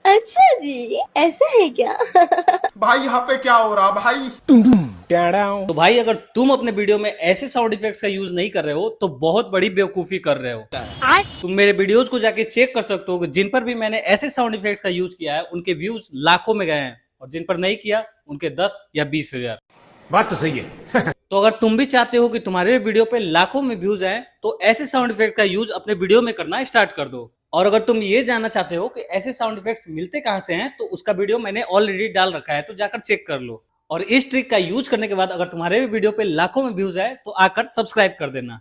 अच्छा जी, ऐसा है क्या? भाई यहाँ पे क्या हो रहा भाई। तो भाई अगर तुम अपने वीडियो में ऐसे साउंड इफेक्ट्स का यूज नहीं कर रहे हो तो बहुत बड़ी बेवकूफी कर रहे हो। तुम मेरे वीडियोस को जाके चेक कर सकते हो कि जिन पर भी मैंने ऐसे साउंड इफेक्ट्स का यूज किया है उनके व्यूज लाखों में गए हैं और जिन पर नहीं किया उनके 10 या 20,000। बात तो सही है। तो अगर तुम भी चाहते हो कि तुम्हारे वीडियो पे लाखों में व्यूज आए तो ऐसे साउंड इफेक्ट का यूज अपने वीडियो में करना स्टार्ट कर दो। और अगर तुम ये जानना चाहते हो कि ऐसे साउंड इफेक्ट्स मिलते कहां से हैं तो उसका वीडियो मैंने ऑलरेडी डाल रखा है, तो जाकर चेक कर लो। और इस ट्रिक का यूज करने के बाद अगर तुम्हारे वीडियो पे लाखों में व्यूज आए तो आकर सब्सक्राइब कर देना।